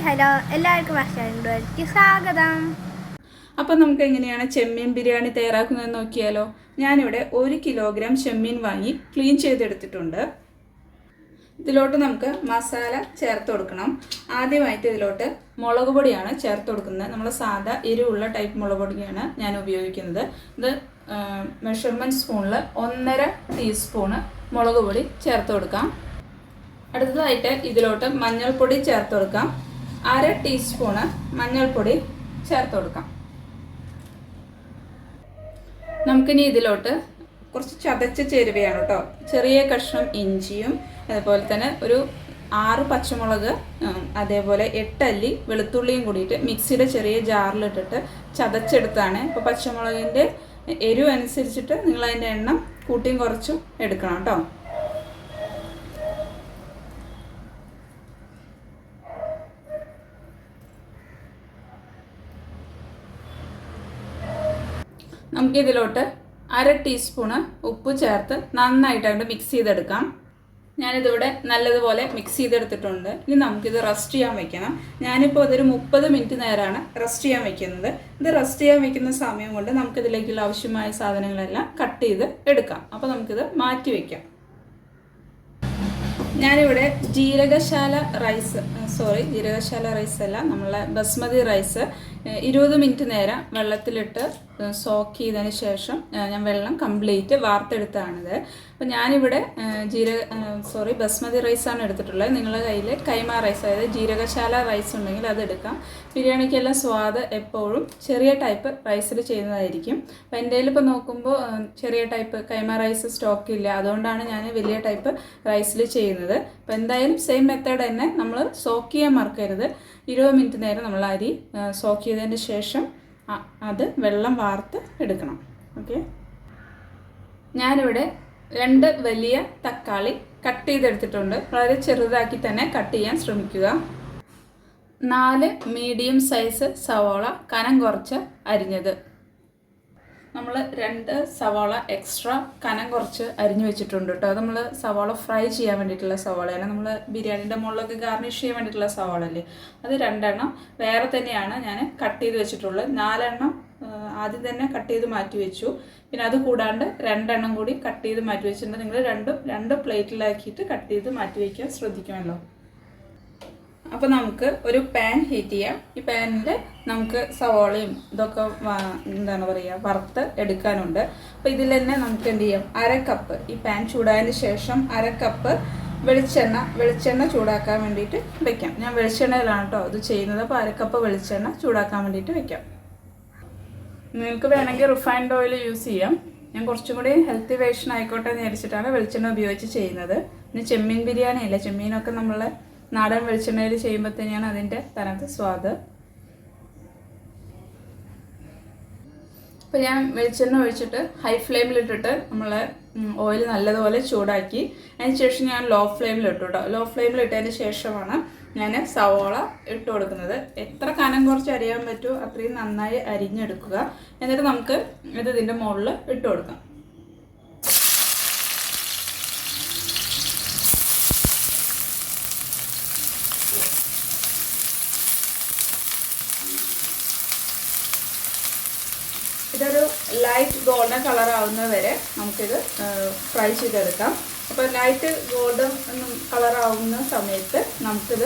Hello എല്ലാവർക്കും ഭക്ഷണം സ്വാഗതം. അപ്പോൾ നമുക്ക് എങ്ങനെയാണ് ചെമ്മീൻ ബിരിയാണി തയ്യാറാക്കുന്നതെന്ന് നോക്കിയാലോ. ഞാനിവിടെ 1 കിലോഗ്രാം ചെമ്മീൻ വാങ്ങി ക്ലീൻ ചെയ്തെടുത്തിട്ടുണ്ട്. ഇതിലോട്ട് നമുക്ക് മസാല ചേർത്ത് കൊടുക്കണം. ആദ്യമായിട്ട് ഇതിലോട്ട് മുളക് പൊടിയാണ് ചേർത്ത് കൊടുക്കുന്നത്. നമ്മൾ സാധാ എരിവുള്ള ടൈപ്പ് മുളക് പൊടിയാണ് ഞാൻ ഉപയോഗിക്കുന്നത്. ഇത് മെഷർമെൻറ്റ് സ്പൂണിൽ 1.5 ടീസ്പൂണ് മുളക് പൊടി ചേർത്ത് കൊടുക്കാം. അടുത്തതായിട്ട് ഇതിലോട്ട് മഞ്ഞൾപ്പൊടി ചേർത്ത് കൊടുക്കാം. 1/2 ടീസ്പൂണ് മഞ്ഞൾപ്പൊടി ചേർത്ത് കൊടുക്കാം. നമുക്കിനി ഇതിലോട്ട് കുറച്ച് ചതച്ച ചേരുവയാണ് കേട്ടോ. ചെറിയ കഷ്ണം ഇഞ്ചിയും അതുപോലെ തന്നെ ഒരു 6 പച്ചമുളക്, അതേപോലെ 8 അല്ലി വെളുത്തുള്ളിയും കൂടിയിട്ട് മിക്സിയുടെ ചെറിയ ജാറിലിട്ടിട്ട് ചതച്ചെടുത്താണ്. ഇപ്പോൾ പച്ചമുളകിൻ്റെ എരിവ് അനുസരിച്ചിട്ട് നിങ്ങൾ അതിൻ്റെ എണ്ണം കൂട്ടിയും കുറച്ചും എടുക്കണം കേട്ടോ. നമുക്കിതിലോട്ട് 1/2 ടീസ്പൂണ് ഉപ്പ് ചേർത്ത് നന്നായിട്ട് മിക്സ് ചെയ്തെടുക്കാം. ഞാനിതിവിടെ നല്ലതുപോലെ മിക്സ് ചെയ്തെടുത്തിട്ടുണ്ട്. ഇനി നമുക്കിത് റെസ്റ്റ് ചെയ്യാൻ വെക്കണം. ഞാനിപ്പോൾ അതൊരു 30 മിനിറ്റ് നേരമാണ് റെസ്റ്റ് ചെയ്യാൻ വെക്കുന്നത്. ഇത് റെസ്റ്റ് ചെയ്യാൻ വെക്കുന്ന സമയം കൊണ്ട് നമുക്കിതിലേക്കുള്ള ആവശ്യമായ സാധനങ്ങളെല്ലാം കട്ട് ചെയ്ത് എടുക്കാം. അപ്പോൾ നമുക്കിത് മാറ്റി വയ്ക്കാം. ഞാനിവിടെ ജീരകശാല റൈസ് അല്ല, നമ്മളെ ബസ്മതി റൈസ് 20 മിനിറ്റ് നേരം വെള്ളത്തിലിട്ട് സോക്ക് ചെയ്തതിന് ശേഷം ഞാൻ വെള്ളം കംപ്ലീറ്റ് വാർത്തെടുത്താണിത്. അപ്പോൾ ഞാനിവിടെ ബസ്മതി റൈസാണ് എടുത്തിട്ടുള്ളത്. നിങ്ങളുടെ കയ്യിൽ കൈമ റൈസ്, അതായത് ജീരകശാല റൈസ് ഉണ്ടെങ്കിൽ അത് എടുക്കാം. ബിരിയാണിക്കെല്ലാം സ്വാദ് എപ്പോഴും ചെറിയ ടൈപ്പ് റൈസിൽ ചെയ്യുന്നതായിരിക്കും. അപ്പോൾ എൻ്റെ കയ്യിൽ ഇപ്പോൾ നോക്കുമ്പോൾ ചെറിയ ടൈപ്പ് കൈമ റൈസ് സ്റ്റോക്ക് ഇല്ല. അതുകൊണ്ടാണ് ഞാൻ വലിയ ടൈപ്പ് റൈസിൽ ചെയ്യുന്നത്. അപ്പോൾ എന്തായാലും സെയിം മെത്തേഡ് തന്നെ നമ്മൾ സോക്ക് ചെയ്യാൻ മറക്കരുത്. 20 മിനിറ്റ് നേരം നമ്മൾ അരി സോക്ക് ചെയ്തതിന് ശേഷം അത് വെള്ളം വാർത്ത് എടുക്കണം. ഓക്കെ, ഞാനിവിടെ 2 വലിയ തക്കാളി കട്ട് ചെയ്തെടുത്തിട്ടുണ്ട്. വളരെ ചെറുതാക്കി തന്നെ കട്ട് ചെയ്യാൻ ശ്രമിക്കുക. 4 മീഡിയം സൈസ് സവാള കനം കുറച്ച് അരിഞ്ഞത്. നമ്മൾ 2 സവാള എക്സ്ട്രാ കനം കുറച്ച് അരിഞ്ഞു വെച്ചിട്ടുണ്ട് കേട്ടോ. അത് നമ്മൾ സവാള ഫ്രൈ ചെയ്യാൻ വേണ്ടിയിട്ടുള്ള സവാളയാണ്. നമ്മൾ ബിരിയാണിൻ്റെ മുകളിലൊക്കെ ഗാർണിഷ് ചെയ്യാൻ വേണ്ടിയിട്ടുള്ള സവാള അല്ലേ, അത് 2 എണ്ണം വേറെ തന്നെയാണ് ഞാൻ കട്ട് ചെയ്ത് വെച്ചിട്ടുള്ളത്. 4 എണ്ണം ആദ്യം തന്നെ കട്ട് ചെയ്ത് മാറ്റി വെച്ചു. പിന്നെ അത് കൂടാണ്ട് 2 എണ്ണം കൂടി കട്ട് ചെയ്ത് മാറ്റി വെച്ചിട്ടുണ്ട്. നിങ്ങൾ രണ്ട് പ്ലേറ്റിലാക്കിയിട്ട് കട്ട് ചെയ്ത് മാറ്റി വയ്ക്കാൻ ശ്രദ്ധിക്കുമല്ലോ. അപ്പോൾ നമുക്ക് ഒരു പാൻ ഹീറ്റ് ചെയ്യാം. ഈ പാനിൽ നമുക്ക് സവാളയും ഇതൊക്കെ വറുത്ത് എടുക്കാനുണ്ട്. അപ്പോൾ ഇതിൽ തന്നെ നമുക്ക് എന്ത് ചെയ്യാം, 1/2 കപ്പ്, ഈ പാൻ ചൂടായതിന് ശേഷം 1/2 കപ്പ് വെളിച്ചെണ്ണ ചൂടാക്കാൻ വേണ്ടിയിട്ട് വെക്കാം. ഞാൻ വെളിച്ചെണ്ണയിലാണ് കേട്ടോ ഇത് ചെയ്യുന്നത്. അപ്പോൾ 1/2 കപ്പ് വെളിച്ചെണ്ണ ചൂടാക്കാൻ വേണ്ടിയിട്ട് വെക്കാം. നിങ്ങൾക്ക് വേണമെങ്കിൽ റിഫൈൻഡ് ഓയിൽ യൂസ് ചെയ്യാം. ഞാൻ കുറച്ചും കൂടി ഹെൽത്തി വേർഷൻ ആയിക്കോട്ടെ എന്ന് വിചാരിച്ചിട്ടാണ് വെളിച്ചെണ്ണ ഉപയോഗിച്ച് ചെയ്യുന്നത്. പിന്നെ ചെമ്മീൻ ബിരിയാണി അല്ലേ, ചെമ്മീനൊക്കെ നമ്മൾ നാടൻ വെളിച്ചെണ്ണയിൽ ചെയ്യുമ്പോൾ തന്നെയാണ് അതിൻ്റെ തനത് സ്വാദ്. അപ്പോൾ ഞാൻ വെളിച്ചെണ്ണ ഒഴിച്ചിട്ട് ഹൈ ഫ്ലെയിമിലിട്ടിട്ട് നമ്മൾ ഓയിൽ നല്ലതുപോലെ ചൂടാക്കി. അതിന് ശേഷം ഞാൻ ലോ ഫ്ലെയിമിലിട്ടു കേട്ടോ. ലോ ഫ്ലെയിമിലിട്ടതിന് ശേഷമാണ് ഞാൻ സവാള ഇട്ട് കൊടുക്കുന്നത്. എത്ര കനം കുറച്ച് അരിയാൻ പറ്റുമോ അത്രയും നന്നായി അരിഞ്ഞെടുക്കുക. എന്നിട്ട് നമുക്ക് ഇതിൻ്റെ മുകളിൽ ഇട്ട് കൊടുക്കാം. ഇതൊരു ലൈറ്റ് ഗോൾഡൻ കളർ ആവുന്നത് വരെ നമുക്കിത് ഫ്രൈ ചെയ്തെടുക്കാം. അപ്പോൾ ലൈറ്റ് ഗോൾഡൻ കളർ ആവുന്ന സമയത്ത് നമുക്കിത്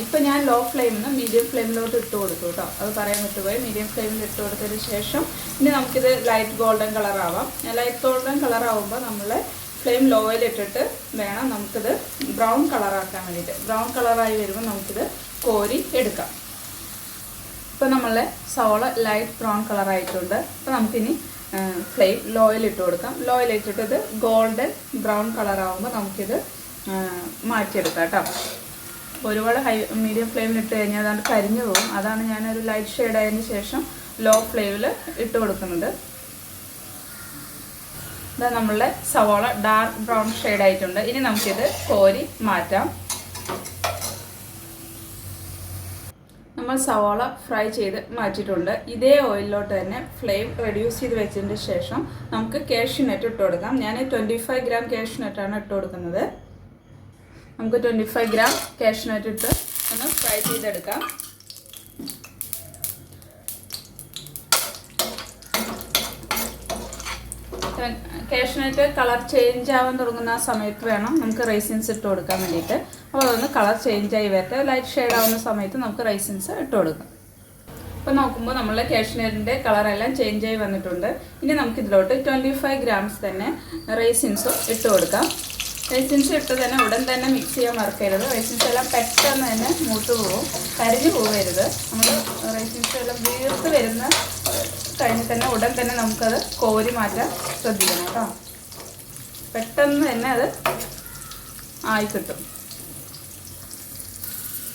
ഇപ്പം ഞാൻ ലോ ഫ്ലെയിമിൽ നിന്ന് മീഡിയം ഫ്ലെയിമിലോട്ട് ഇട്ട് കൊടുത്തു കേട്ടോ. അത് പറയാൻ വിട്ടുപോയി. മീഡിയം ഫ്ലെയിമിൽ ഇട്ട് കൊടുത്തതിന് ശേഷം ഇനി നമുക്കിത് ലൈറ്റ് ഗോൾഡൻ കളർ ആവാം. ലൈറ്റ് ഗോൾഡൻ കളർ ആവുമ്പോൾ നമ്മൾ ഫ്ലെയിം ലോയിലിട്ടിട്ട് വേണം നമുക്കിത് ബ്രൗൺ കളറാക്കാൻ വേണ്ടിയിട്ട്. ബ്രൗൺ കളറായി വരുമ്പോൾ നമുക്കിത് കോരി എടുക്കാം. ഇപ്പോൾ നമ്മളെ സവാള ലൈറ്റ് ബ്രൗൺ കളറായിട്ടുണ്ട്. അപ്പോൾ നമുക്കിനി ഫ്ലെയിം ലോയിലിട്ട് കൊടുക്കാം. ലോയിലിട്ടിട്ട് ഇത് ഗോൾഡൻ ബ്രൗൺ കളറാകുമ്പോൾ നമുക്കിത് മാറ്റിയെടുക്കാം കേട്ടോ. ഒരുപാട് മീഡിയം ഫ്ലെയിമിലിട്ട് കഴിഞ്ഞാൽ അതാണ്ട് കരിഞ്ഞു പോകും. അതാണ് ഞാനൊരു ലൈറ്റ് ഷെയ്ഡ് ആയതിന് ശേഷം ലോ ഫ്ലെയിമിൽ ഇട്ട് കൊടുക്കുന്നത്. ഇതാ നമ്മളുടെ സവാള ഡാർക്ക് ബ്രൗൺ ഷെയ്ഡ് ആയിട്ടുണ്ട്. ഇനി നമുക്കിത് കോരി മാറ്റാം. നമ്മൾ സവാള ഫ്രൈ ചെയ്ത് മാറ്റിയിട്ടുണ്ട്. ഇതേ ഓയിലിലോട്ട് തന്നെ ഫ്ലെയിം റെഡ്യൂസ് ചെയ്ത് വെച്ചതിന് ശേഷം നമുക്ക് കാഷ്യൂ നട്ട് ഇട്ട് കൊടുക്കാം. ഞാൻ 25 ഗ്രാം കാഷ്യൂ നട്ടാണ് ഇട്ട് കൊടുക്കുന്നത്. നമുക്ക് 25 ഗ്രാം കാഷ്യൂ നട്ട് ഇട്ട് ഒന്ന് ഫ്രൈ ചെയ്തെടുക്കാം. കാഷ്യൂനട്ട് കളർ ചേഞ്ച് ആവാൻ തുടങ്ങുന്ന ആ സമയത്ത് വേണം നമുക്ക് റൈസിൻസ് ഇട്ട് കൊടുക്കാൻ വേണ്ടിയിട്ട്. അപ്പോൾ അതൊന്ന് കളർ ചേഞ്ച് ആയി വരട്ടെ. ലൈറ്റ് ഷെയ്ഡ് ആവുന്ന സമയത്ത് നമുക്ക് റൈസിൻസ് ഇട്ട് കൊടുക്കാം. അപ്പോൾ നോക്കുമ്പോൾ നമ്മൾ കാഷ്യൂനട്ടിൻ്റെ കളറെല്ലാം ചേഞ്ച് ആയി വന്നിട്ടുണ്ട്. ഇനി നമുക്കിതിലോട്ട് 25 ഗ്രാംസ് തന്നെ റൈസിൻസും ഇട്ട് കൊടുക്കാം. റൈസിൻസ് ഇട്ട് തന്നെ ഉടൻ തന്നെ മിക്സ് ചെയ്യാൻ മറക്കരുത്. റൈസിൻസ് എല്ലാം പെട്ടെന്ന് തന്നെ മൂത്ത് പോവും, കരിഞ്ഞു പോകരുത്. നമ്മൾ റൈസിൻസ് എല്ലാം വീർത്ത് വരുന്ന കഴിഞ്ഞ് തന്നെ ഉടൻ തന്നെ നമുക്കത് കോരി മാറ്റാൻ ശ്രദ്ധിക്കണം കേട്ടോ. പെട്ടെന്ന് തന്നെ അത് ആയി കിട്ടും.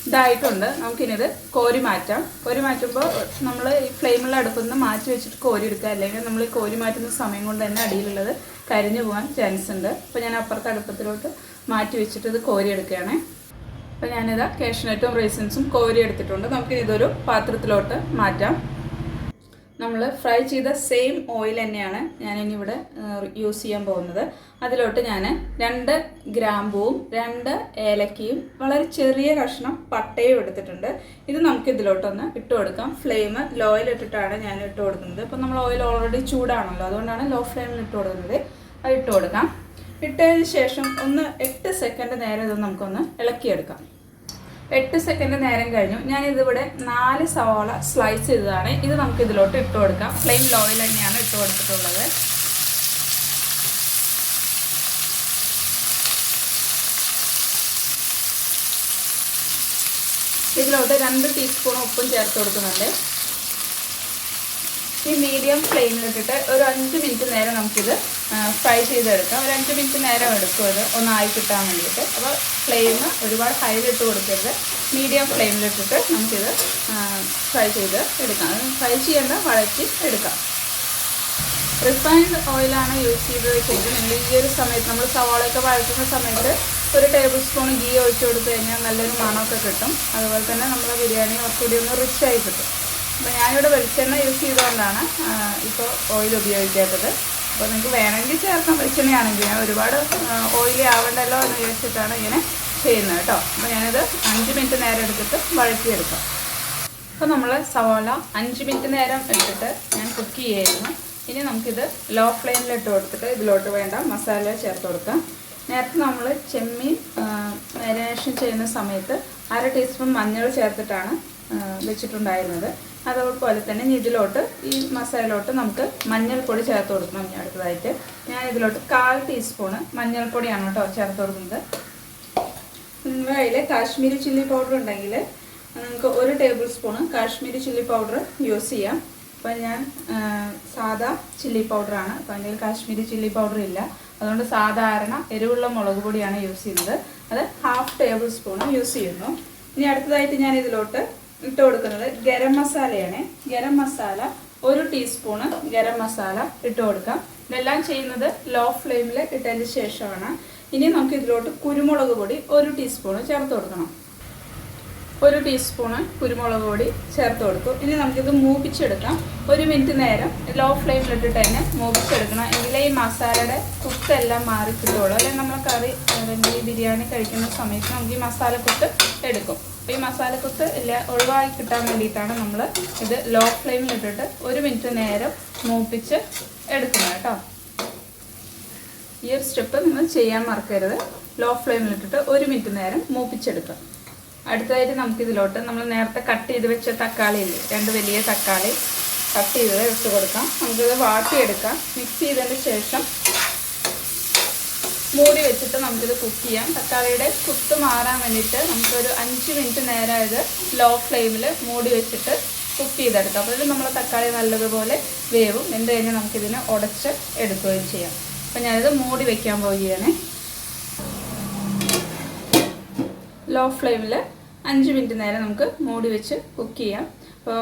ഇതായിട്ടുണ്ട്. നമുക്കിനിത് കോരി മാറ്റാം. കോരി മാറ്റുമ്പോൾ നമ്മൾ ഈ ഫ്ലെയിമിൽ അടുക്കുന്ന മാറ്റി വെച്ചിട്ട് കോരി എടുക്കുക. അല്ലെങ്കിൽ നമ്മൾ ഈ കോരി മാറ്റുന്ന സമയം കൊണ്ട് തന്നെ അടിയിലുള്ളത് കരിഞ്ഞു പോകാൻ ചാൻസ് ഉണ്ട്. അപ്പോൾ ഞാൻ അപ്പുറത്തെ അടുപ്പത്തിലോട്ട് മാറ്റി വെച്ചിട്ട് ഇത് കോരി എടുക്കുകയാണ്. അപ്പോൾ ഞാനിതാ കാഷ്യൂനട്ടും റൈസിൻസും കോരി എടുത്തിട്ടുണ്ട്. നമുക്ക് ഇതൊരു പാത്രത്തിലോട്ട് മാറ്റാം. നമ്മൾ ഫ്രൈ ചെയ്ത സെയിം ഓയിൽ തന്നെയാണ് ഞാനിനി ഇവിടെ യൂസ് ചെയ്യാൻ പോകുന്നത്. അതിലോട്ട് ഞാൻ 2 ഗ്രാമ്പൂവും 2 ഏലക്കയും വളരെ ചെറിയ കഷ്ണം പട്ടയും എടുത്തിട്ടുണ്ട്. ഇത് നമുക്ക് ഇതിലോട്ടൊന്ന് ഇട്ട് കൊടുക്കാം. ഫ്ലെയിം ലോയിൽ ഇട്ടിട്ടാണ് ഞാൻ ഇട്ട് കൊടുക്കുന്നത്. അപ്പോൾ നമ്മൾ ഓയിൽ ഓൾറെഡി ചൂടാണല്ലോ, അതുകൊണ്ടാണ് ലോ ഫ്ലെയിമിൽ ഇട്ട് കൊടുക്കുന്നത്. അത് ഇട്ട് കൊടുക്കാം. ഇട്ടതിന് ശേഷം ഒന്ന് 8 സെക്കൻഡ് നേരം ഇത് നമുക്കൊന്ന് ഇളക്കിയെടുക്കാം. 8 സെക്കൻഡ് നേരം കഴിഞ്ഞു. ഞാനിതിവിടെ 4 സവാള സ്ലൈസ് ചെയ്തതാണ്. ഇത് നമുക്ക് ഇതിലോട്ട് ഇട്ട് കൊടുക്കാം. ഫ്ലെയിം ലോയിൽ തന്നെയാണ് ഇട്ട് കൊടുത്തിട്ടുള്ളത്. ഇതിലോട്ട് 2 ടീസ്പൂൺ ഉപ്പും ചേർത്ത് കൊടുക്കുന്നുണ്ട്. ഈ മീഡിയം ഫ്ലെയിമിലിട്ടിട്ട് ഒരു 5 മിനിറ്റ് നേരം നമുക്കിത് ഫ്രൈ ചെയ്തെടുക്കാം. ഒരു 5 മിനിറ്റ് നേരം എടുക്കും ഇത് ഒന്നായി കിട്ടാൻ വേണ്ടിയിട്ട്. അപ്പോൾ ഫ്ലെയിം ഒരുപാട് ഹൈയിലിട്ട് കൊടുക്കരുത്, മീഡിയം ഫ്ലെയിമിലിട്ടിട്ട് നമുക്കിത് ഫ്രൈ ചെയ്ത് എടുക്കാം. ഫ്രൈ ചെയ്യേണ്ട വഴറ്റി എടുക്കാം. റിഫൈൻഡ് ഓയിലാണ് യൂസ് ചെയ്ത് വെച്ചെങ്കിൽ നിങ്ങൾ ഈ ഒരു സമയത്ത് നമ്മൾ സവാളയൊക്കെ വഴറ്റുന്ന സമയത്ത് ഒരു ടേബിൾ സ്പൂൺ ഗീ ഒഴിച്ച് കൊടുത്തു കഴിഞ്ഞാൽ നല്ലൊരു മണമൊക്കെ കിട്ടും. അതുപോലെ തന്നെ നമ്മളെ ബിരിയാണി കുറച്ചുകൂടി ഒന്ന് റിച്ചായി കിട്ടും. അപ്പോൾ ഞാനിവിടെ വെളിച്ചെണ്ണ യൂസ് ചെയ്തുകൊണ്ടാണ് ഇപ്പോൾ ഓയിൽ ഉപയോഗിക്കാത്തത്. അപ്പോൾ നിങ്ങൾക്ക് വേണമെങ്കിൽ ചേർക്കാം വെളിച്ചെണ്ണയാണെങ്കിൽ. ഞാൻ ഒരുപാട് ഓയിലി ആവണ്ടല്ലോ എന്ന് വിചാരിച്ചിട്ടാണ് ഇങ്ങനെ ചെയ്യുന്നത് കേട്ടോ. അപ്പോൾ ഞാനിത് 5 മിനിറ്റ് നേരം എടുത്തിട്ട് വഴറ്റിയെടുക്കാം. അപ്പോൾ നമ്മൾ സവാള 5 മിനിറ്റ് നേരം എടുത്തിട്ട് ഞാൻ കുക്ക് ചെയ്യായിരുന്നു. ഇനി നമുക്കിത് ലോ ഫ്ലെയിമിലിട്ട് കൊടുത്തിട്ട് ഇതിലോട്ട് വേണ്ട മസാല ചേർത്ത് കൊടുക്കാം. നേരത്തെ നമ്മൾ ചെമ്മീൻ മാരിനേഷൻ ചെയ്യുന്ന സമയത്ത് 1/2 ടീസ്പൂൺ മഞ്ഞൾ ചേർത്തിട്ടാണ് വെച്ചിട്ടുണ്ടായിരുന്നത്. അതുപോലെ തന്നെ ഇതിലോട്ട് ഈ മസാലയിലോട്ട് നമുക്ക് മഞ്ഞൾപ്പൊടി ചേർത്ത് കൊടുക്കണം. ഇനി അടുത്തതായിട്ട് ഞാൻ ഇതിലോട്ട് 1/4 ടീസ്പൂണ് മഞ്ഞൾപ്പൊടിയാണ് കേട്ടോ ചേർത്ത് കൊടുക്കുന്നത്. നിങ്ങളുടെ കയ്യിൽ കാശ്മീരി ചില്ലി പൗഡർ ഉണ്ടെങ്കിൽ നമുക്ക് 1 table spoon Kashmiri chilli powder use ചെയ്യാം. അപ്പം ഞാൻ സാദാ ചില്ലി പൗഡറാണ്. അപ്പം എൻ്റെ കയ്യിൽ കാശ്മീരി ചില്ലി പൗഡർ ഇല്ല, അതുകൊണ്ട് സാധാരണ എരിവുള്ള മുളക് പൊടിയാണ് യൂസ് ചെയ്യുന്നത്. അത് 1/2 ടേബിൾ സ്പൂണ് യൂസ് ചെയ്യുന്നു. ഇനി അടുത്തതായിട്ട് ഞാൻ ഇതിലോട്ട് ഇട്ട് കൊടുക്കുന്നത് ഗരം മസാലയാണ്. ഗരം മസാല 1 ടീസ്പൂണ് ഗരം മസാല ഇട്ട് കൊടുക്കാം. ഇതെല്ലാം ചെയ്യുന്നത് ലോ ഫ്ലെയിമിൽ ഇട്ടതിന് ശേഷമാണ്. ഇനി നമുക്ക് ഇതിലോട്ട് കുരുമുളക് പൊടി 1 ടീസ്പൂണ് ചേർത്ത് കൊടുക്കണം. 1 ടീസ്പൂണ് കുരുമുളക് പൊടി ചേർത്ത് കൊടുക്കും. ഇനി നമുക്കിത് മൂപ്പിച്ചെടുക്കാം. 1 മിനിറ്റ് നേരം ലോ ഫ്ലെയിമിലിട്ടിട്ട് തന്നെ മൂപ്പിച്ചെടുക്കണം. എങ്കിലേ ഈ മസാലയുടെ കുത്തെല്ലാം മാറി കിട്ടുള്ളൂ. അല്ലെങ്കിൽ നമ്മൾ കറി അല്ലെങ്കിൽ ബിരിയാണി കഴിക്കുന്ന സമയത്ത് നമുക്ക് ഈ മസാലക്കുത്ത് എടുക്കും. അപ്പോൾ ഈ മസാലക്കുത്ത് ഒഴിവാക്കി കിട്ടാൻ വേണ്ടിയിട്ടാണ് നമ്മൾ ഇത് ലോ ഫ്ലെയിമിലിട്ടിട്ട് 1 മിനിറ്റ് നേരം മൂപ്പിച്ച് എടുക്കുന്നത് കേട്ടോ. ഈ ഒരു സ്റ്റെപ്പ് നിങ്ങൾ ചെയ്യാൻ മറക്കരുത്. ലോ ഫ്ലെയിമിലിട്ടിട്ട് 1 മിനിറ്റ് നേരം മൂപ്പിച്ചെടുക്കുക. അടുത്തതായിട്ട് നമുക്കിതിലോട്ട് നമ്മൾ നേരത്തെ കട്ട് ചെയ്ത് വെച്ച തക്കാളി ഇല്ലേ, 2 വലിയ തക്കാളി കട്ട് ചെയ്തത് ഇട്ട് കൊടുക്കാം. നമുക്കിത് വാട്ടിയെടുക്കാം. മിക്സ് ചെയ്തതിന് ശേഷം മൂടി വെച്ചിട്ട് നമുക്കിത് കുക്ക് ചെയ്യാം. തക്കാളിയുടെ കുത്ത് മാറാൻ വേണ്ടിയിട്ട് നമുക്കൊരു 5 മിനിറ്റ് നേരം ഇത് ലോ ഫ്ലെയിമിൽ മൂടി വെച്ചിട്ട് കുക്ക് ചെയ്തെടുക്കാം. അപ്പോൾ ഇതിൽ നമ്മൾ തക്കാളി നല്ലതുപോലെ വേവും. എന്ത് കഴിഞ്ഞാൽ നമുക്കിതിനെ ഉടച്ച് എടുക്കുകയും ചെയ്യാം. അപ്പോൾ ഞാനിത് മൂടി വയ്ക്കാൻ പോവുകയാണ്. ലോ ഫ്ലെയിമിൽ 5 മിനിറ്റ് നേരം നമുക്ക് മൂടി വെച്ച് കുക്ക് ചെയ്യാം. അപ്പോൾ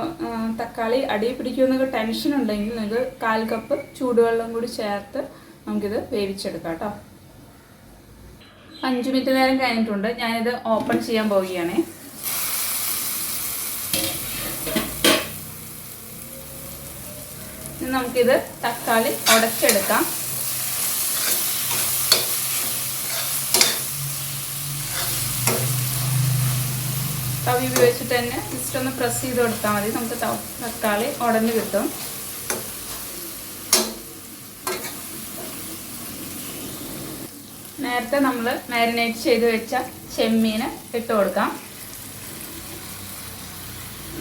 തക്കാളി അടി പിടിക്കുമെന്നൊക്കെ ടെൻഷൻ ഉണ്ടെങ്കിൽ നിങ്ങൾക്ക് 1/4 കപ്പ് ചൂടുവെള്ളം കൂടി ചേർത്ത് നമുക്കിത് വേവിച്ചെടുക്കാം കേട്ടോ. 5 മിനിറ്റ് നേരം കഴിഞ്ഞിട്ടുണ്ട്. ഞാനിത് ഓപ്പൺ ചെയ്യാൻ പോവുകയാണ്. നമുക്കിത് തക്കാളി ഉടച്ചെടുക്കാം. ആവി ഉപയോഗിച്ചിട്ട് തന്നെ ജസ്റ്റ് ഒന്ന് പ്രസ് ചെയ്ത് കൊടുത്താൽ മതി. നമുക്ക് തക്കാളി ഉടഞ്ഞ് കിട്ടും. നേരത്തെ നമ്മൾ മാരിനേറ്റ് ചെയ്ത് വെച്ച ചെമ്മീൻ ഇട്ട് കൊടുക്കാം.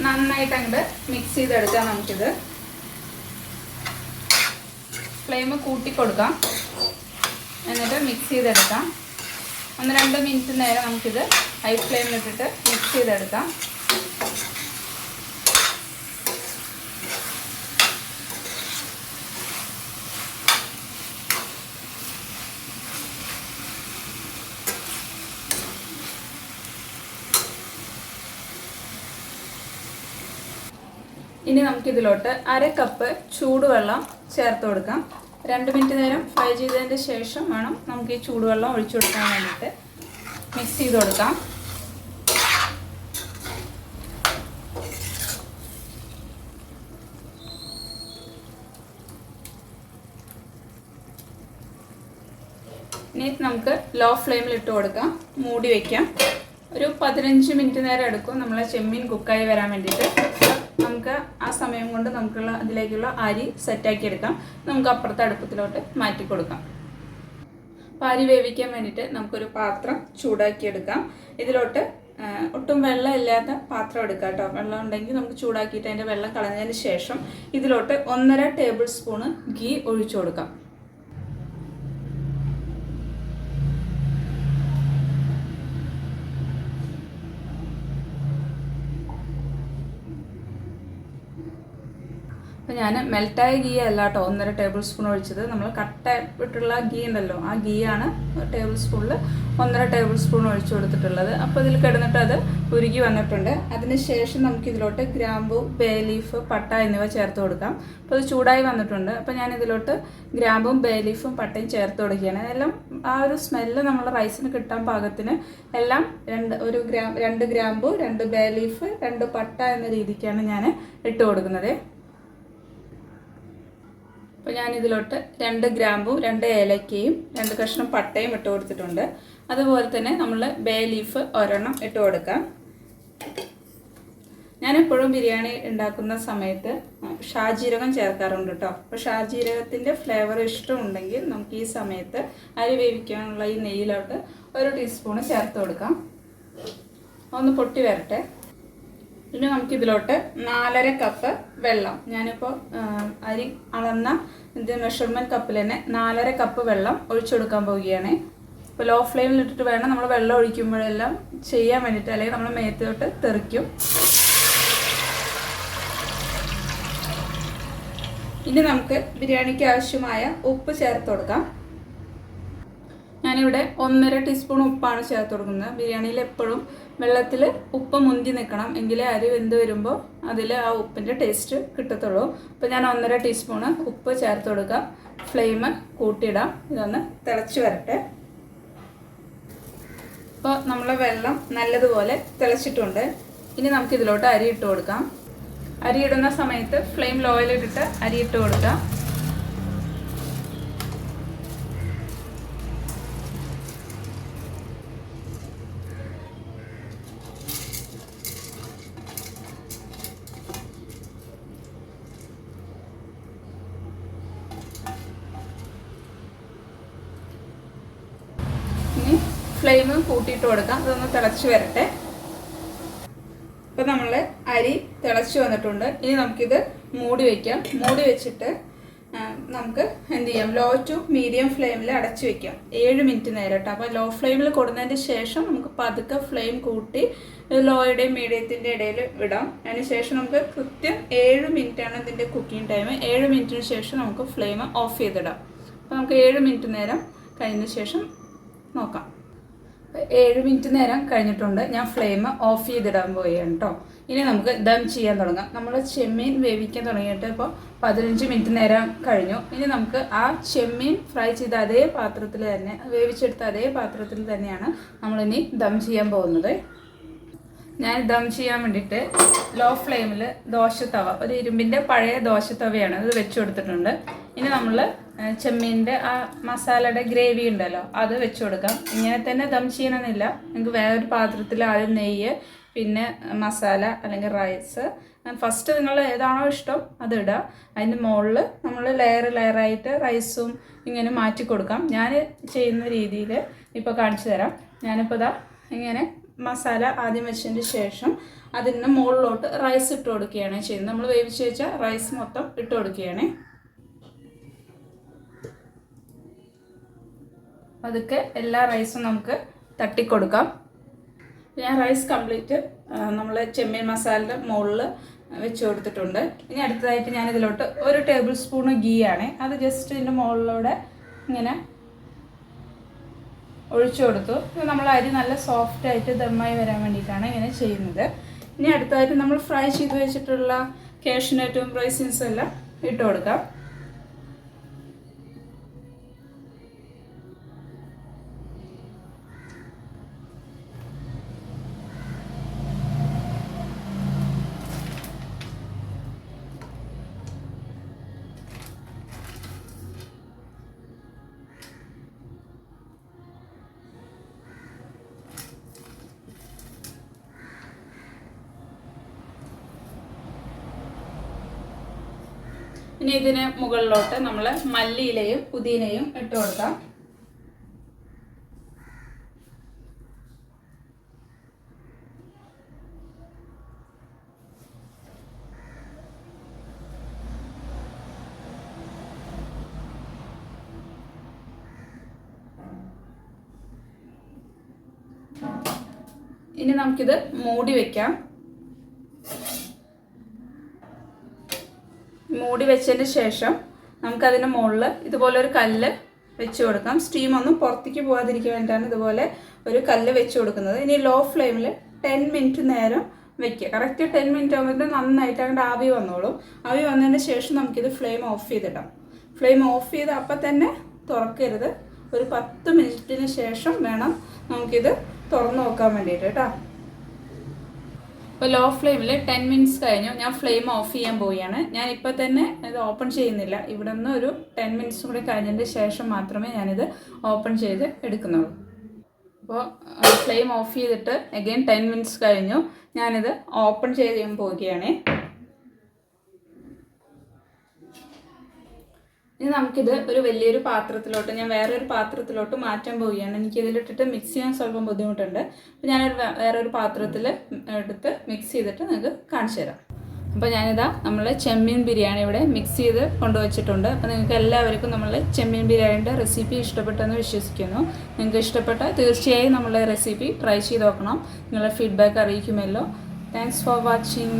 നന്നായിട്ട് അങ്ങോട്ട് മിക്സ് ചെയ്തെടുക്കാം. നമുക്കിത് ഫ്ലെയിം കൂട്ടി കൊടുക്കാം. എന്നിട്ട് മിക്സ് ചെയ്തെടുക്കാം. 1-2 മിനിറ്റ് നേരം നമുക്കിത് ഹൈ ഫ്ലെയിമിലിട്ടിട്ട് മിക്സ് ചെയ്തെടുക്കാം. ഇനി നമുക്കിതിലോട്ട് 1/2 കപ്പ് ചൂടുവെള്ളം ചേർത്ത് കൊടുക്കാം. 2 മിനിറ്റ് നേരം ഫ്രൈ ചെയ്തതിൻ്റെ ശേഷം വേണം നമുക്ക് ഈ ചൂടുവെള്ളം ഒഴിച്ചു കൊടുക്കാൻ വേണ്ടിയിട്ട്. മിക്സ് ചെയ്ത് കൊടുക്കാം. ഇനി നമുക്ക് ലോ ഫ്ലെയിമിൽ ഇട്ട് കൊടുക്കാം. മൂടി വയ്ക്കാം. ഒരു 15 മിനിറ്റ് നേരം എടുക്കും നമ്മളെ ചെമ്മീൻ കുക്കായി വരാൻ വേണ്ടിയിട്ട്. നമുക്ക് ആ സമയം കൊണ്ട് നമുക്കുള്ള അതിലേക്കുള്ള അരി സെറ്റാക്കി എടുക്കാം. നമുക്ക് അപ്പുറത്തെ അടുപ്പത്തിലോട്ട് മാറ്റി കൊടുക്കാം. അപ്പോൾ അരി വേവിക്കാൻ വേണ്ടിയിട്ട് നമുക്കൊരു പാത്രം ചൂടാക്കി എടുക്കാം. ഇതിലോട്ട് ഒട്ടും വെള്ളം ഇല്ലാത്ത പാത്രം എടുക്കാം കേട്ടോ. വെള്ളം ഉണ്ടെങ്കിൽ നമുക്ക് ചൂടാക്കിയിട്ട് അതിൻ്റെ വെള്ളം കളഞ്ഞതിന് ശേഷം ഇതിലോട്ട് 1.5 ടേബിൾ സ്പൂണ് ഗീ ഒഴിച്ചു കൊടുക്കാം. അപ്പോൾ ഞാൻ മെൽറ്റായ ഗീ അല്ല കേട്ടോ 1.5 ടേബിൾ സ്പൂൺ ഒഴിച്ചത്. നമ്മൾ കട്ട ഇട്ടുള്ള ഗീ ഉണ്ടല്ലോ, ആ ഗീ ആണ് ടേബിൾ സ്പൂണിൽ 1.5 ടേബിൾ സ്പൂൺ ഒഴിച്ചു കൊടുത്തിട്ടുള്ളത്. അപ്പോൾ ഇതിൽ കിടന്നിട്ട് അത് ഉരുകി വന്നിട്ടുണ്ട്. അതിനുശേഷം നമുക്കിതിലോട്ട് ഗ്രാമ്പു, ബേ ലീഫ്, പട്ട എന്നിവ ചേർത്ത് കൊടുക്കാം. അപ്പോൾ അത് ചൂടായി വന്നിട്ടുണ്ട്. അപ്പോൾ ഞാൻ ഇതിലോട്ട് ഗ്രാമ്പും ബേ ലീഫും പട്ടയും ചേർത്ത് കൊടുക്കുകയാണ്. എല്ലാം ആ ഒരു സ്മെല്ല് നമ്മുടെ റൈസിന് കിട്ടാൻ പാകത്തിന് എല്ലാം 2 ഗ്രാമ്പു, 2 ബേ ലീഫ്, 2 പട്ട എന്ന രീതിക്കാണ് ഞാൻ ഇട്ട് കൊടുക്കുന്നത്. അപ്പോൾ ഞാനിതിലോട്ട് 2 ഗ്രാമ്പും 2 ഏലക്കയും 2 കഷ്ണം പട്ടയും ഇട്ട് കൊടുത്തിട്ടുണ്ട്. അതുപോലെ തന്നെ നമ്മൾ ബേ ലീഫ് 1 ഇട്ട് കൊടുക്കാം. ഞാനെപ്പോഴും ബിരിയാണി ഉണ്ടാക്കുന്ന സമയത്ത് ഷാജീരകം ചേർക്കാറുണ്ട് കേട്ടോ. അപ്പോൾ ഷാജീരകത്തിൻ്റെ ഫ്ലേവർ ഇഷ്ടമുണ്ടെങ്കിൽ നമുക്ക് ഈ സമയത്ത് അരി വേവിക്കാനുള്ള ഈ നെയ്യിലോട്ട് 1 ടീസ്പൂണ് ചേർത്ത് കൊടുക്കാം. ഒന്ന് പൊട്ടി വരട്ടെ. ഇനി നമുക്കിതിലോട്ട് 4.5 കപ്പ് വെള്ളം, ഞാനിപ്പോൾ അരി അളന്ന ഇത് മെഷർമെൻറ്റ് കപ്പിൽ തന്നെ 4.5 കപ്പ് വെള്ളം ഒഴിച്ചു കൊടുക്കാൻ പോവുകയാണ്. ഇപ്പോൾ ലോ ഫ്ലെയിമിൽ ഇട്ടിട്ട് വേണം നമ്മൾ വെള്ളം ഒഴിക്കുമ്പോഴെല്ലാം ചെയ്യാൻ വേണ്ടിയിട്ട്, അല്ലെങ്കിൽ നമ്മൾ മേത്തോട്ട് തെറിക്കും. ഇനി നമുക്ക് ബിരിയാണിക്ക് ആവശ്യമായ ഉപ്പ് ചേർത്ത് കൊടുക്കാം. ഞാനിവിടെ 1.5 ടീസ്പൂൺ ഉപ്പാണ് ചേർത്ത് കൊടുക്കുന്നത്. ബിരിയാണിയിൽ എപ്പോഴും വെള്ളത്തിൽ ഉപ്പ് മുന്തി നിൽക്കണം, എങ്കിലേ അരി വെന്ത് വരുമ്പോൾ അതിൽ ആ ഉപ്പിൻ്റെ ടേസ്റ്റ് കിട്ടത്തുള്ളൂ. അപ്പോൾ ഞാൻ 1.5 ടീസ്പൂണ് ഉപ്പ് ചേർത്ത് കൊടുക്കാം. ഫ്ലെയിം കൂട്ടിയിടാം. ഇതൊന്ന് തിളച്ച് വരട്ടെ. അപ്പോൾ നമ്മളെ വെള്ളം നല്ലതുപോലെ തിളച്ചിട്ടുണ്ട്. ഇനി നമുക്കിതിലോട്ട് അരി ഇട്ട് കൊടുക്കാം. അരി ഇടുന്ന സമയത്ത് ഫ്ലെയിം ലോയിലിട്ടിട്ട് അരി ഇട്ട് കൊടുക്കാം. ഇനി ഫ്ലെയിം കൂട്ടിയിട്ട് കൊടുക്കാം. ഇതൊന്ന് തിളച്ച് വരട്ടെ. ഇപ്പോൾ നമ്മൾ അരി തിളച്ച് വന്നിട്ടുണ്ട്. ഇനി നമുക്കിത് മൂടി വയ്ക്കാം. മൂടി വെച്ചിട്ട് നമുക്ക് എന്ത് ചെയ്യാം, ലോ ടു മീഡിയം ഫ്ലെയിമിൽ അടച്ച് വയ്ക്കാം 7 മിനിറ്റ് നേരം കേട്ടോ. അപ്പോൾ ലോ ഫ്ലെയിമിൽ കൊടുത്തതിന് ശേഷം നമുക്ക് പതുക്കെ ഫ്ലെയിം കൂട്ടി ലോയുടെയും മീഡിയത്തിൻ്റെ ഇടയിൽ വിടാം. അതിന് ശേഷം നമുക്ക് കൃത്യം 7 മിനിറ്റാണ് ഇതിൻ്റെ കുക്കിംഗ് ടൈം. 7 മിനിറ്റിന് ശേഷം നമുക്ക് ഫ്ലെയിം ഓഫ് ചെയ്തിടാം. അപ്പോൾ നമുക്ക് 7 മിനിറ്റ് നേരം കഴിഞ്ഞ ശേഷം നോക്കാം. 7 മിനിറ്റ് നേരം കഴിഞ്ഞിട്ടുണ്ട്. ഞാൻ ഫ്ലെയിം ഓഫ് ചെയ്തിടാൻ പോവുകയാണ് കേട്ടോ. ഇനി നമുക്ക് ദം ചെയ്യാൻ തുടങ്ങാം. നമ്മൾ ചെമ്മീൻ വേവിക്കാൻ തുടങ്ങിയിട്ട് ഇപ്പോൾ 15 മിനിറ്റ് നേരം കഴിഞ്ഞു. ഇനി നമുക്ക് ആ ചെമ്മീൻ ഫ്രൈ ചെയ്ത അതേ പാത്രത്തിൽ തന്നെ, വേവിച്ചെടുത്ത അതേ പാത്രത്തിൽ തന്നെയാണ് നമ്മളിനി ദം ചെയ്യാൻ പോകുന്നത്. ഞാൻ ദം ചെയ്യാൻ വേണ്ടിയിട്ട് ലോ ഫ്ലെയിമിൽ ദോശത്തവ, ഒരു ഇരുമ്പിൻ്റെ പഴയ ദോശത്തവയാണ്, അത് വെച്ച് കൊടുത്തിട്ടുണ്ട്. ഇനി നമ്മൾ ചെമ്മീൻ്റെ ആ മസാലയുടെ ഗ്രേവി ഉണ്ടല്ലോ അത് വെച്ച് കൊടുക്കാം. ഇങ്ങനെ തന്നെ ദം ചെയ്യണമെന്നില്ല, നിങ്ങൾക്ക് വേറൊരു പാത്രത്തിൽ ആദ്യം നെയ്യ് പിന്നെ മസാല അല്ലെങ്കിൽ റൈസ്. ഫസ്റ്റ് നിങ്ങൾ ഏതാണോ ഇഷ്ടം അതിടുക. അതിൻ്റെ മുകളിൽ നമ്മൾ ലെയറായിട്ട് റൈസും ഇങ്ങനെ മാറ്റി കൊടുക്കാം. ഞാൻ ചെയ്യുന്ന രീതിയിൽ ഇപ്പോൾ കാണിച്ചു തരാം. ഞാനിപ്പോൾ ഇതാ ഇങ്ങനെ മസാല ആദ്യം വെച്ചതിന് ശേഷം അതിന് മുകളിലോട്ട് റൈസ് ഇട്ട് കൊടുക്കുകയാണ് ചെയ്യുന്നത്. നമ്മൾ വേവിച്ച് വെച്ച റൈസ് മൊത്തം ഇട്ട് കൊടുക്കുകയാണ്. അതൊക്കെ എല്ലാ റൈസും നമുക്ക് തട്ടിക്കൊടുക്കാം. ഞാൻ റൈസ് കംപ്ലീറ്റ് നമ്മൾ ചെമ്മീൻ മസാലയുടെ മുകളിൽ വെച്ച് കൊടുത്തിട്ടുണ്ട്. ഇനി അടുത്തതായിട്ട് ഞാൻ ഇതിലോട്ട് 1 ടേബിൾ സ്പൂൺ ഗീ ആണ്, അത് ജസ്റ്റ് ഇതിൻ്റെ മുകളിലൂടെ ഇങ്ങനെ ഒഴിച്ചു കൊടുത്തു. ഇത് നമ്മൾ അരി നല്ല സോഫ്റ്റായിട്ട് ദമ്മായി വരാൻ വേണ്ടിയിട്ടാണ് ഇങ്ങനെ ചെയ്യുന്നത്. ഇനി അടുത്തതായിട്ട് നമ്മൾ ഫ്രൈ ചെയ്ത് വെച്ചിട്ടുള്ള കാഷ്യൂനട്ടും റൈസിൻസും എല്ലാം ഇട്ട് കൊടുക്കാം. ഇനി ഇതിന് മുകളിലോട്ട് നമ്മൾ മല്ലിയിലയും പുതിനയും ഇട്ട് കൊടുക്കാം. ഇനി നമുക്കിത് മൂടി വെക്കാം. മൂടി വെച്ചതിന് ശേഷം നമുക്കതിന് മുകളിൽ ഇതുപോലെ ഒരു കല്ല് വെച്ച് കൊടുക്കാം. സ്റ്റീമൊന്നും പുറത്തേക്ക് പോകാതിരിക്കാൻ വേണ്ടിയിട്ടാണ് ഇതുപോലെ ഒരു കല്ല് വെച്ച് കൊടുക്കുന്നത്. ഇനി ലോ ഫ്ലെയിമിൽ 10 മിനിറ്റ് നേരം വെക്കുക. കറക്റ്റ് 10 മിനിറ്റ് ആകുമ്പോൾ നന്നായിട്ട് അങ്ങോട്ട് ആവി വന്നോളും. ആവി വന്നതിന് ശേഷം നമുക്കിത് ഫ്ലെയിം ഓഫ് ചെയ്തിടാം. ഫ്ലെയിം ഓഫ് ചെയ്ത് അപ്പം തന്നെ തുറക്കരുത്. ഒരു 10 മിനിറ്റിന് ശേഷം വേണം നമുക്കിത് തുറന്ന് നോക്കാൻ വേണ്ടിയിട്ട് കേട്ടോ. ഇപ്പോൾ ലോ ഫ്ലെയിമിൽ 10 മിനിറ്റ്സ് കഴിഞ്ഞു. ഞാൻ ഫ്ലെയിം ഓഫ് ചെയ്യാൻ പോവുകയാണ്. ഞാൻ ഇപ്പോൾ തന്നെ ഇത് ഓപ്പൺ ചെയ്യുന്നില്ല. ഇവിടെ നിന്ന് ഒരു 10 മിനിറ്റ്സ് കൂടി കഴിഞ്ഞതിന് ശേഷം മാത്രമേ ഞാനിത് ഓപ്പൺ ചെയ്ത് എടുക്കുന്നുള്ളൂ. അപ്പോൾ ഫ്ലെയിം ഓഫ് ചെയ്തിട്ട് അഗെയിൻ 10 മിനിറ്റ്സ് കഴിഞ്ഞു. ഞാനിത് ഓപ്പൺ ചെയ്യാൻ പോവുകയാണ്. ഇനി നമുക്കിത് ഒരു വലിയൊരു പാത്രത്തിലോട്ട്, ഞാൻ വേറൊരു പാത്രത്തിലോട്ട് മാറ്റാൻ പോവുകയാണ്. എനിക്കിതിലിട്ടിട്ട് മിക്സ് ചെയ്യാൻ സ്വല്പം ബുദ്ധിമുട്ടുണ്ട്. അപ്പോൾ ഞാനൊരു വേറൊരു പാത്രത്തിൽ എടുത്ത് മിക്സ് ചെയ്തിട്ട് നിങ്ങൾക്ക് കാണിച്ചു തരാം. അപ്പോൾ ഞാനിതാ നമ്മൾ ചെമ്മീൻ ബിരിയാണി ഇവിടെ മിക്സ് ചെയ്ത് കൊണ്ടുവച്ചിട്ടുണ്ട്. അപ്പോൾ നിങ്ങൾക്ക് എല്ലാവർക്കും നമ്മൾ ചെമ്മീൻ ബിരിയാണിയുടെ റെസിപ്പി ഇഷ്ടപ്പെട്ടെന്ന് വിശ്വസിക്കുന്നു. നിങ്ങൾക്ക് ഇഷ്ടപ്പെട്ടാൽ തീർച്ചയായും നമ്മളെ റെസിപ്പി ട്രൈ ചെയ്ത് നോക്കണം. നിങ്ങളുടെ ഫീഡ്ബാക്ക് അറിയിക്കുമല്ലോ. Thanks for watching.